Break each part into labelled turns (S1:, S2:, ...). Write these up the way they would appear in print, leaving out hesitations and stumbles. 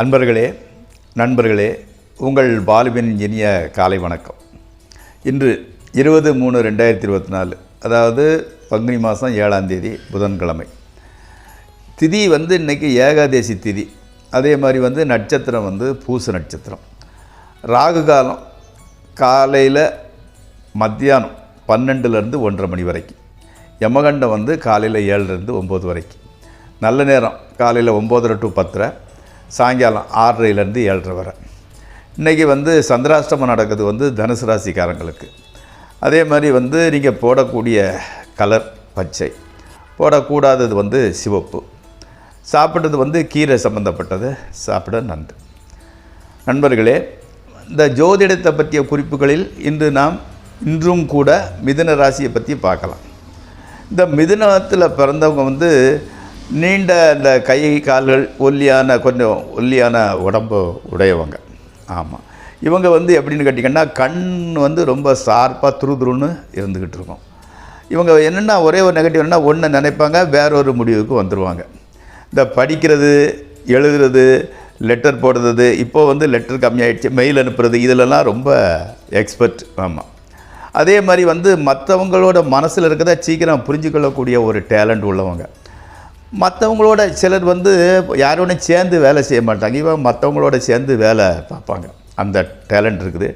S1: அன்பர்களே, நண்பர்களே, உங்கள் பாலுவின் இனிய காலை வணக்கம். இன்று 20/3/2024, அதாவது பங்குனி மாதம் 7ஆம் தேதி புதன்கிழமை. திதி இன்றைக்கி ஏகாதேசி திதி. அதே மாதிரி நட்சத்திரம் பூச நட்சத்திரம். ராகு காலம் காலையில் மத்தியானம் 12லேருந்து 1:30 மணி வரைக்கும். யமகண்டம் காலையில் 7லேருந்து 9 வரைக்கும். நல்ல நேரம் காலையில் 9:30 to 10, சாயங்காலம் 6:30லேருந்து 7:30 வரை. இன்றைக்கி சந்திராஷ்டமம் நடக்குது தனுசு ராசிக்காரங்களுக்கு. அதே மாதிரி நீங்கள் போடக்கூடிய கலர் பச்சை, போடக்கூடாதது சிவப்பு, சாப்பிட்றது கீரை சம்மந்தப்பட்டது சாப்பிட நன்று. நண்பர்களே, இந்த ஜோதிடத்தை பற்றிய குறிப்புகளில் இன்றும் கூட மிதுன ராசியை பற்றி பார்க்கலாம். இந்த மிதுனத்தில் பிறந்தவங்க நீண்ட இந்த கை கால்கள் கொஞ்சம் ஒல்லியான உடம்பு உடையவங்க. ஆமாம், இவங்க எப்படின்னு கேட்டிங்கன்னா கண் ரொம்ப ஷார்ப்பாக துருதுருன்னு இருந்துக்கிட்டு இருக்கும். இவங்க என்னென்னா ஒரே ஒரு நெகட்டிவ் என்னென்னா ஒன்று நினைப்பாங்க, வேறொரு முடிவுக்கு வந்துடுவாங்க. இந்த படிக்கிறது, எழுதுறது, லெட்டர் போடுறது, இப்போது லெட்டர் கம்மியாகிடுச்சு, மெயில் அனுப்புறது, இதிலெல்லாம் ரொம்ப எக்ஸ்பர்ட். ஆமாம், அதே மாதிரி மற்றவங்களோட மனசில் இருக்கிறத சீக்கிரம் புரிஞ்சுக்கொள்ளக்கூடிய ஒரு டேலண்ட் உள்ளவங்க. மற்றவங்களோட சிலர் யாரோட சேர்ந்து வேலை செய்ய மாட்டாங்க, இவன் மற்றவங்களோட சேர்ந்து வேலை பார்ப்பாங்க. அந்த டேலண்ட் இருக்குது.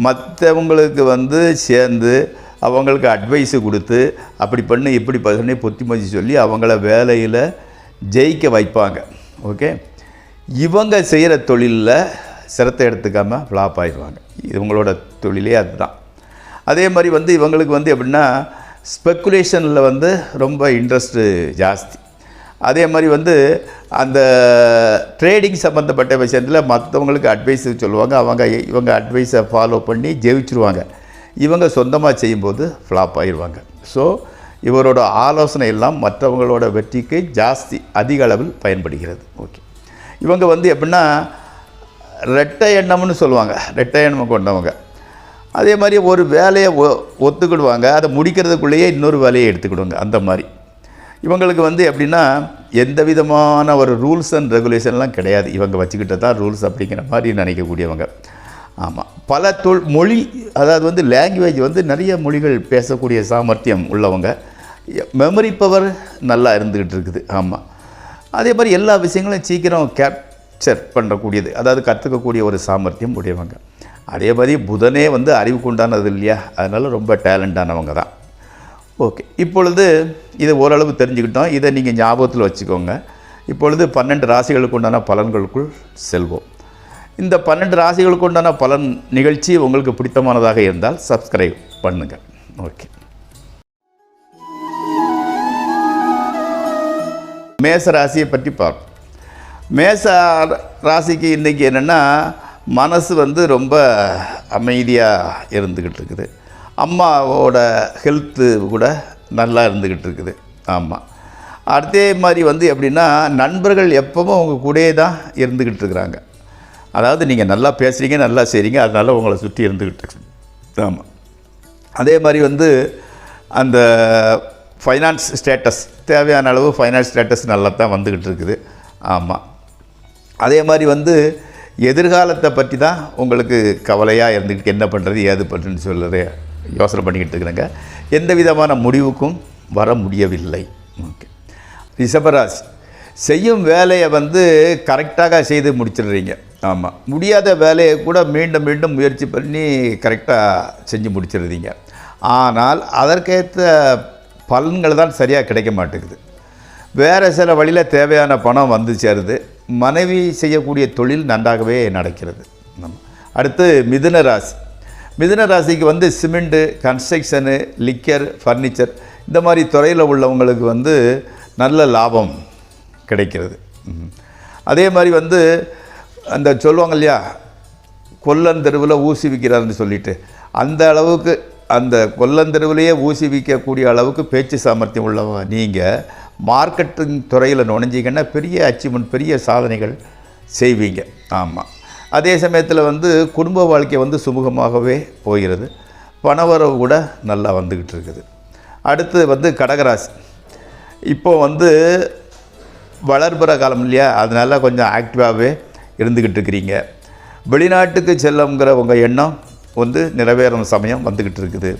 S1: மற்றவங்களுக்கு சேர்ந்து அவங்களுக்கு அட்வைஸு கொடுத்து அப்படி பண்ணி இப்படி பண்ணி புத்திமதி சொல்லி அவங்கள வேலையில் ஜெயிக்க வைப்பாங்க. ஓகே, இவங்க செய்கிற தொழிலில் சிரத்தை எடுத்துக்காமல் ஃப்ளாப் ஆகிடுவாங்க. இவங்களோட தொழிலே அதுதான். அதே மாதிரி இவங்களுக்கு எப்படின்னா ஸ்பெக்குலேஷனில் ரொம்ப இன்ட்ரெஸ்ட்டு ஜாஸ்தி. அதே மாதிரி அந்த ட்ரேடிங் சம்மந்தப்பட்ட விஷயத்தில் மற்றவங்களுக்கு அட்வைஸு சொல்லுவாங்க. இவங்க அட்வைஸை ஃபாலோ பண்ணி ஜெயிச்சிருவாங்க. இவங்க சொந்தமாக செய்யும்போது ஃப்ளாப் ஆகிடுவாங்க. ஸோ இவரோட ஆலோசனை எல்லாம் மற்றவங்களோட வெற்றிக்கு அதிக அளவில் பயன்படுகிறது. ஓகே, இவங்க எப்படின்னா ரெட்டை எண்ணம்னு சொல்லுவாங்க, ரெட்டை எண்ணம் கொண்டவங்க. அதே மாதிரி ஒரு வேலையை ஒத்துக்கிடுவாங்க, அதை முடிக்கிறதுக்குள்ளேயே இன்னொரு வேலையை எடுத்துக்கிடுவாங்க. அந்த மாதிரி இவங்களுக்கு எப்படின்னா எந்த விதமான ஒரு ரூல்ஸ் அண்ட் ரெகுலேஷன்லாம் கிடையாது. இவங்க வச்சுக்கிட்ட தான் ரூல்ஸ் அப்படிங்கிற மாதிரி நினைக்கக்கூடியவங்க. ஆமாம், பல மொழி, அதாவது லாங்குவேஜ் நிறைய மொழிகள் பேசக்கூடிய சாமர்த்தியம் உள்ளவங்க. மெமரி பவர் நல்லா இருந்துக்கிட்டு இருக்குது. ஆமாம், அதே மாதிரி எல்லா விஷயங்களும் சீக்கிரம் கேப்சர் பண்ணக்கூடியது, அதாவது கற்றுக்கக்கூடிய ஒரு சாமர்த்தியம் உடையவங்க. அதே மாதிரி புதனே அறிவுக்கு உண்டானது இல்லையா, அதனால் ரொம்ப டேலண்டானவங்க தான். ஓகே, இப்பொழுது இதை ஓரளவு தெரிஞ்சுக்கிட்டோம். இதை நீங்கள் ஞாபகத்தில் வச்சுக்கோங்க. இப்பொழுது 12 ராசிகளுக்கு உண்டான பலன்களுக்குள் செல்வோம். இந்த 12 ராசிகளுக்கு உண்டான பலன் நிகழ்ச்சி உங்களுக்கு பிடித்தமானதாக இருந்தால் சப்ஸ்கிரைப் பண்ணுங்கள். ஓகே, மேச ராசியை பற்றி பார்ப்போம். மேச ராசிக்கு இன்றைக்கி என்னென்னா மனசு ரொம்ப அமைதியாக இருந்துக்கிட்டு இருக்குது. அம்மாவோட ஹெல்த்து கூட நல்லா இருந்துக்கிட்டு இருக்குது. ஆமாம், அதே மாதிரி எப்படின்னா நண்பர்கள் எப்பவும் உங்கள் கூடயே தான் இருந்துக்கிட்டு இருக்கிறாங்க. அதாவது நீங்கள் நல்லா பேசுகிறீங்க, நல்லா செய்கிறீங்க, அதனால் உங்களை சுற்றி இருந்துக்கிட்டு இருக்கு. ஆமாம், அதே மாதிரி அந்த ஃபைனான்ஸ் ஸ்டேட்டஸ், தேவையான அளவு ஃபைனான்ஸ் ஸ்டேட்டஸ் நல்லா தான் வந்துக்கிட்டு இருக்குது. ஆமாம், அதே மாதிரி எதிர்காலத்தை பற்றி தான் உங்களுக்கு கவலையாக இருந்துக்கிட்டு என்ன பண்ணுறது ஏது பண்ணுறதுன்னு சொல்லுறது யோசனை பண்ணிக்கிட்டு இருக்கிறேங்க. எந்த விதமான முடிவுக்கும் வர முடியவில்லை. ஓகே, ரிஷபராசி செய்யும் வேலையை கரெக்டாக செய்து முடிச்சிடுறீங்க. ஆமாம், முடியாத வேலையை கூட மீண்டும் மீண்டும் முயற்சி பண்ணி கரெக்டாக செஞ்சு முடிச்சிடுறீங்க. ஆனால் அதற்கேற்ற பலன்கள் தான் சரியாக கிடைக்க மாட்டேங்குது. வேறு சில வழியில் தேவையான பணம் சேருது. மனைவி செய்யக்கூடிய தொழில் நன்றாகவே நடக்கிறது. அடுத்து மிதுன ராசி. மிதுன ராசிக்கு சிமெண்ட்டு, கன்ஸ்ட்ரக்ஷனு, லிக்கர், ஃபர்னிச்சர் இந்த மாதிரி துறையில் உள்ளவங்களுக்கு நல்ல லாபம் கிடைக்கிறது. அதே மாதிரி அந்த சொல்லுவாங்க இல்லையா, கொல்லந்தெருவில் ஊசி விற்கிறாருன்னு சொல்லிட்டு, அந்த அளவுக்கு அந்த கொல்லந்தெருவிலேயே ஊசி விற்கக்கூடிய அளவுக்கு பேச்சு சாமர்த்தியம் உள்ளவங்க நீங்கள் மார்க்கெட்டிங் துறையில் நுழைஞ்சிங்கன்னா பெரிய அச்சீவ்மெண்ட், பெரிய சாதனைகள் செய்வீங்க. ஆமாம், அதே சமயத்தில் குடும்ப வாழ்க்கை சுமூகமாகவே போகிறது. பணவரவு கூட நல்லா வந்துக்கிட்டு இருக்குது. அடுத்து கடகராசி. இப்போது வளர்ப்புற காலம் இல்லையா, அதனால் கொஞ்சம் ஆக்டிவாகவே இருந்துக்கிட்டு இருக்கிறீங்க. வெளிநாட்டுக்கு செல்லுங்கிற உங்கள் எண்ணம் வந்து நிறைவேறும் சமயம் வந்துக்கிட்டு இருக்குது.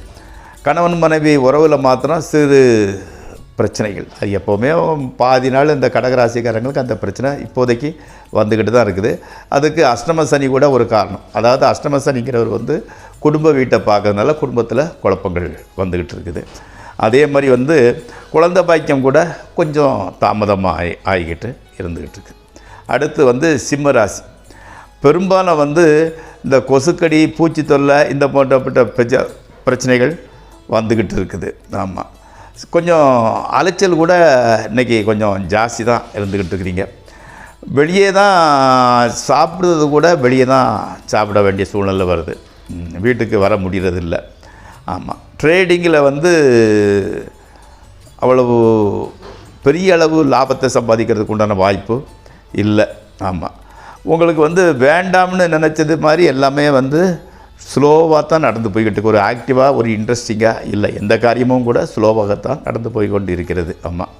S1: கணவன் மனைவி உறவில் மாத்திரம் சிறு பிரச்சனைகள், அது எப்போவுமே பாதி நாள் இந்த கடகராசிக்காரங்களுக்கு அந்த பிரச்சனை இப்போதைக்கு வந்துக்கிட்டு தான் இருக்குது. அதுக்கு அஷ்டம சனி கூட ஒரு காரணம். அதாவது அஷ்டம சனிங்கிறவர் வந்து குடும்ப வீட்டை பார்க்கறதுனால குடும்பத்தில் குழப்பங்கள் வந்துக்கிட்டு இருக்குது. அதே மாதிரி வந்து குழந்தை பாக்கியம் கூட கொஞ்சம் தாமதமாக ஆகிக்கிட்டு இருந்துக்கிட்டு இருக்குது. அடுத்து வந்து சிம்ம ராசி. பெரும்பாலும் வந்து இந்த கொசுக்கடி, பூச்சி தொல்லை, இந்த போன்றப்பட்ட பிரச்சனைகள் வந்துக்கிட்டு இருக்குது. ஆமாம், கொஞ்சம் அலைச்சல் கூட இன்றைக்கி கொஞ்சம் ஜாஸ்தி தான் இருந்துக்கிட்டு இருக்கிறீங்க. வெளியே தான் சாப்பிட்றது கூட வெளியே தான் சாப்பிட வேண்டிய சூழ்நிலை வருது, வீட்டுக்கு வர முடியறதில்லை. ஆமாம், ட்ரேடிங்கில் வந்து அவ்வளவு பெரிய அளவு லாபத்தை சம்பாதிக்கிறதுக்கு உண்டான வாய்ப்பு இல்லை. ஆமாம், உங்களுக்கு வந்து வேண்டாம்னு நினச்சது மாதிரி எல்லாமே வந்து ஸ்லோவாக தான் நடந்து போய்கிட்டு, ஒரு ஆக்டிவாக ஒரு இன்ட்ரெஸ்டிங்காக இல்லை, எந்த காரியமும் கூட ஸ்லோவாகத்தான் நடந்து போய் கொண்டு இருக்கிறது. ஆமாம்,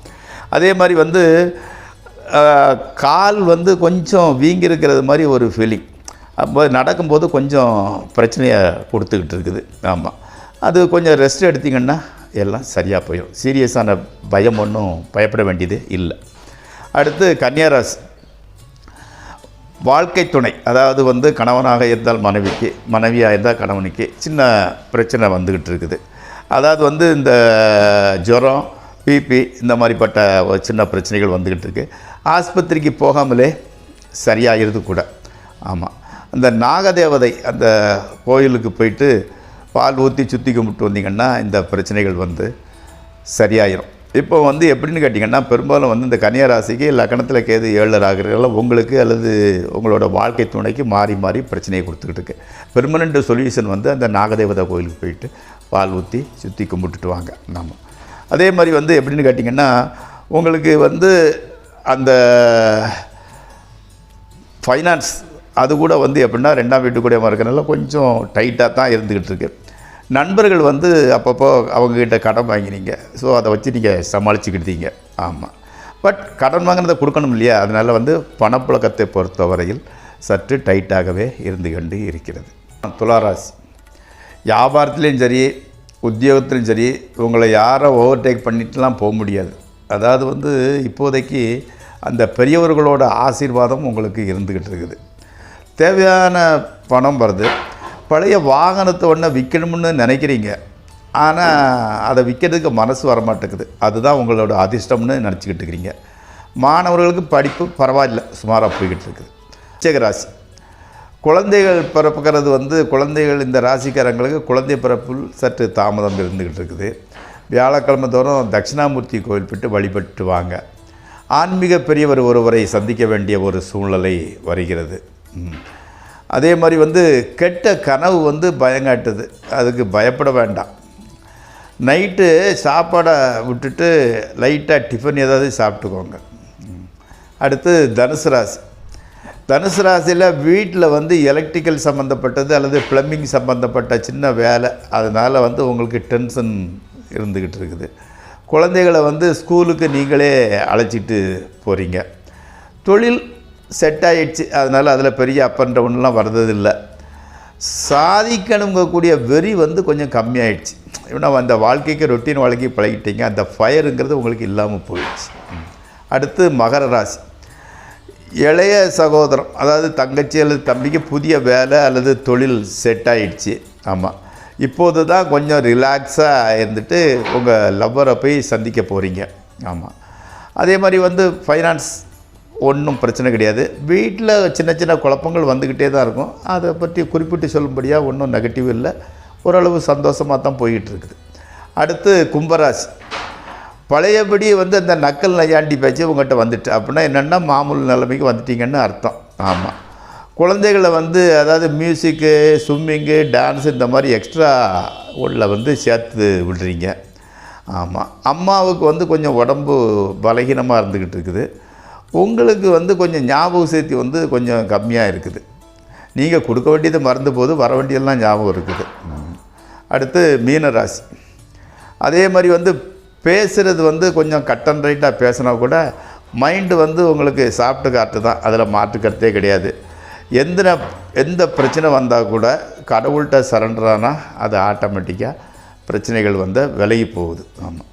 S1: அதே மாதிரி வந்து கால் வந்து கொஞ்சம் வீங்கி இருக்கிறது மாதிரி ஒரு ஃபீலிங், அப்போ நடக்கும்போது கொஞ்சம் பிரச்சனையை கொடுத்துக்கிட்டு இருக்குது. ஆமாம், அது கொஞ்சம் ரெஸ்ட் எடுத்திங்கன்னா எல்லாம் சரியாக போயிடும். சீரியஸான பயம் ஒன்றும் பயப்பட வேண்டியது இல்லை. அடுத்து கன்னியாராசி. வாழ்க்கை துணை, அதாவது வந்து கணவனாக இருந்தால் மனைவிக்கு, மனைவியாக இருந்தால் கணவனுக்கு சின்ன பிரச்சனை வந்துக்கிட்டு இருக்குது. அதாவது வந்து இந்த ஜுரம், பிபி இந்த மாதிரிப்பட்ட ஒரு சின்ன பிரச்சனைகள் வந்துக்கிட்டு இருக்குது. ஆஸ்பத்திரிக்கு போகாமலே சரியாகிறது கூட. ஆமாம், அந்த நாகதேவதை அந்த கோயிலுக்கு போயிட்டு பால் ஊற்றி சுற்றி கும்பிட்டு வந்தீங்கன்னா இந்த பிரச்சனைகள் வந்து சரியாயிரும். இப்போ வந்து எப்படின்னு கேட்டிங்கன்னா, பெரும்பாலும் வந்து இந்த கன்னியாராசிக்கு லக்னத்தில் கேது 7 ஆகிறதால உங்களுக்கு அல்லது உங்களோட வாழ்க்கை துணைக்கு மாறி மாறி பிரச்சனையை கொடுத்துக்கிட்டு இருக்கு. பெர்மனண்ட் சொல்யூஷன் வந்து அந்த நாகதேவதா கோயிலுக்கு போயிட்டு பால் ஊற்றி சுற்றி கும்பிட்டுட்டு வாங்க. ஆமாம், அதே மாதிரி வந்து எப்படின்னு கேட்டிங்கன்னா, உங்களுக்கு வந்து அந்த ஃபைனான்ஸ் அது கூட வந்து எப்படின்னா 2ஆம் வீட்டு கூட இருக்கிறனால கொஞ்சம் டைட்டாக தான் இருந்துக்கிட்டு இருக்கு. நண்பர்கள் வந்து அப்பப்போ அவங்கக்கிட்ட கடன் வாங்கினீங்க, ஸோ அதை வச்சு நீங்கள் சமாளிச்சுக்கிட்டீங்க. ஆமாம், பட் கடன் வாங்கினதை கொடுக்கணும் இல்லையா, அதனால் வந்து பணப்புழக்கத்தை பொறுத்தவரையில் சற்று டைட்டாகவே இருந்து கொண்டு இருக்கிறது. துளாராசி. வியாபாரத்துலேயும் சரி, உத்தியோகத்துலையும் சரி, உங்களை யாரை ஓவர்டேக் பண்ணிட்டுலாம் போக முடியாது. அதாவது வந்து இப்போதைக்கு அந்த பெரியவர்களோட ஆசீர்வாதம் உங்களுக்கு இருந்துக்கிட்டு இருக்குது. தேவையான பணம் வருது. பழைய வாகனத்தை ஒன்று விற்கணும்னு நினைக்கிறீங்க, ஆனால் அதை விற்கிறதுக்கு மனசு வரமாட்டேங்குது. அதுதான் உங்களோட அதிர்ஷ்டம்னு நினச்சிக்கிட்டு இருக்கிறீங்க. மாணவர்களுக்கு படிப்பு பரவாயில்ல, சுமாராக போய்கிட்டு இருக்குது. விருச்சிக. குழந்தைகள் பிறப்புக்கிறது வந்து குழந்தைகள் இந்த ராசிக்காரங்களுக்கு குழந்தை பிறப்பில் சற்று தாமதம் இருந்துக்கிட்டு இருக்குது. வியாழக்கிழமை தோறும் தட்சிணாமூர்த்தி கோயில் போய்ட்டு வழிபட்டு வாங்க. ஆன்மீக பெரியவர் ஒருவரை சந்திக்க வேண்டிய ஒரு சூழ்நிலை வருகிறது. அதே மாதிரி வந்து கெட்ட கனவு வந்து பயங்காட்டுது, அதுக்கு பயப்பட வேண்டாம். நைட்டு சாப்பாடை விட்டுட்டு லைட்டாக டிஃபன் ஏதாவது சாப்பிட்டுக்கோங்க. அடுத்து தனுசு ராசி. தனுசு ராசியில் வீட்டில் வந்து எலக்ட்ரிக்கல் சம்மந்தப்பட்டது அல்லது ப்ளம்பிங் சம்மந்தப்பட்ட சின்ன வேலை, அதனால் வந்து உங்களுக்கு டென்ஷன் இருந்துக்கிட்டு இருக்குது. குழந்தைகளை வந்து ஸ்கூலுக்கு நீங்களே அழைச்சிட்டு போகிறீங்க. தொழில் செட் ஆகிடுச்சு, அதனால் அதில் பெரிய அப் அண்ட் டவுன்லாம் வர்றதில்லை. சாதிக்கணுங்கக்கூடிய வெறி வந்து கொஞ்சம் கம்மியாயிடுச்சு. ஏன்னா அந்த வாழ்க்கைக்கு ரொட்டீன் வாழ்க்கையை பழகிட்டீங்க, அந்த ஃபயருங்கிறது உங்களுக்கு இல்லாமல் போயிடுச்சு. அடுத்து மகர ராசி. இளைய சகோதரம், அதாவது தங்கச்சி அல்லது தம்பிக்கு புதிய வேலை அல்லது தொழில் செட் ஆகிடுச்சு. ஆமாம், இப்போது தான் கொஞ்சம் ரிலாக்ஸாக இருந்துட்டு உங்கள் லவ்வரை போய் சந்திக்க போகிறீங்க. ஆமாம், அதே மாதிரி வந்து ஃபைனான்ஸ் ஒன்றும் பிரச்சனை கிடையாது. வீட்டில் சின்ன சின்ன குழப்பங்கள் வந்துக்கிட்டே தான் இருக்கும். அதை பற்றி குறிப்பிட்டு சொல்லும்படியாக ஒன்றும் நெகட்டிவ் இல்லை, ஓரளவு சந்தோஷமாக தான் போய்கிட்டு இருக்குது. அடுத்து கும்பராசி. பழையபடி வந்து அந்த நக்கல் நையாண்டி பேச்சு உங்கள்கிட்ட வந்துட்டு அப்படின்னா என்னென்னா மாமூல் நிலைமைக்கு வந்துட்டீங்கன்னு அர்த்தம். ஆமாம், குழந்தைகளை வந்து அதாவது மியூசிக்கு, ஸ்விம்மிங்கு, டான்ஸு இந்த மாதிரி எக்ஸ்ட்ரா உள்ள வந்து சேர்த்து விடுறீங்க. ஆமாம், அம்மாவுக்கு வந்து கொஞ்சம் உடம்பு பலகீனமாக இருந்துக்கிட்டு இருக்குது. உங்களுக்கு வந்து கொஞ்சம் ஞாபக சக்தி வந்து கொஞ்சம் கம்மியாக இருக்குது. நீங்கள் கொடுக்க வேண்டியது மறந்து போது, வர வேண்டியதெல்லாம் ஞாபகம் இருக்குது. அடுத்து மீன ராசி. அதே மாதிரி வந்து பேசுகிறது வந்து கொஞ்சம் கட் அண்ட் ரைட்டாக பேசினா கூட மைண்டு வந்து உங்களுக்கு சாப்பிட்டு காட்டு தான், அதில் மாற்றுக்கருத்தே கிடையாது. எந்த பிரச்சனை வந்தால் கூட கடவுள்கிட்ட சரண்டர் ஆனால் அது ஆட்டோமேட்டிக்காக பிரச்சனைகள் விலகி போகுது. ஆமாம்,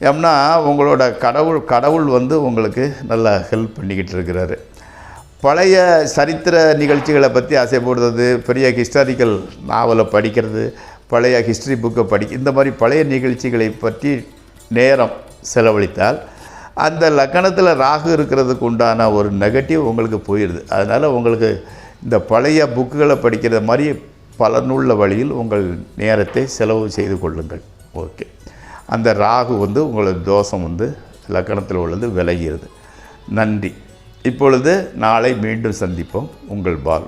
S1: ஏன்னா உங்களோட கடவுள் உங்களுக்கு நல்லா ஹெல்ப் பண்ணிக்கிட்டு இருக்கிறாரு. பழைய சரித்திர நிகழ்ச்சிகளை பற்றி ஆசைப்படுறது, பெரிய ஹிஸ்டாரிக்கல் நாவலை படிக்கிறது, பழைய ஹிஸ்ட்ரி புக்கை இந்த மாதிரி பழைய நிகழ்ச்சிகளை பற்றி நேரம் செலவழித்தால் அந்த லக்னத்தில் ராகு இருக்கிறதுக்கு உண்டான ஒரு நெகட்டிவ் உங்களுக்கு போயிடுது. அதனால் உங்களுக்கு இந்த பழைய புக்குகளை படிக்கிற மாதிரி பலனுள்ள வழியில் உங்கள் நேரத்தை செலவு செய்து கொள்ளுங்கள். ஓகே, அந்த ராகு உங்களது தோஷம் லக்னத்தில் உள்ளது விலகிறது. நன்றி. இப்பொழுது நாளை மீண்டும் சந்திப்போம். உங்கள் பால்.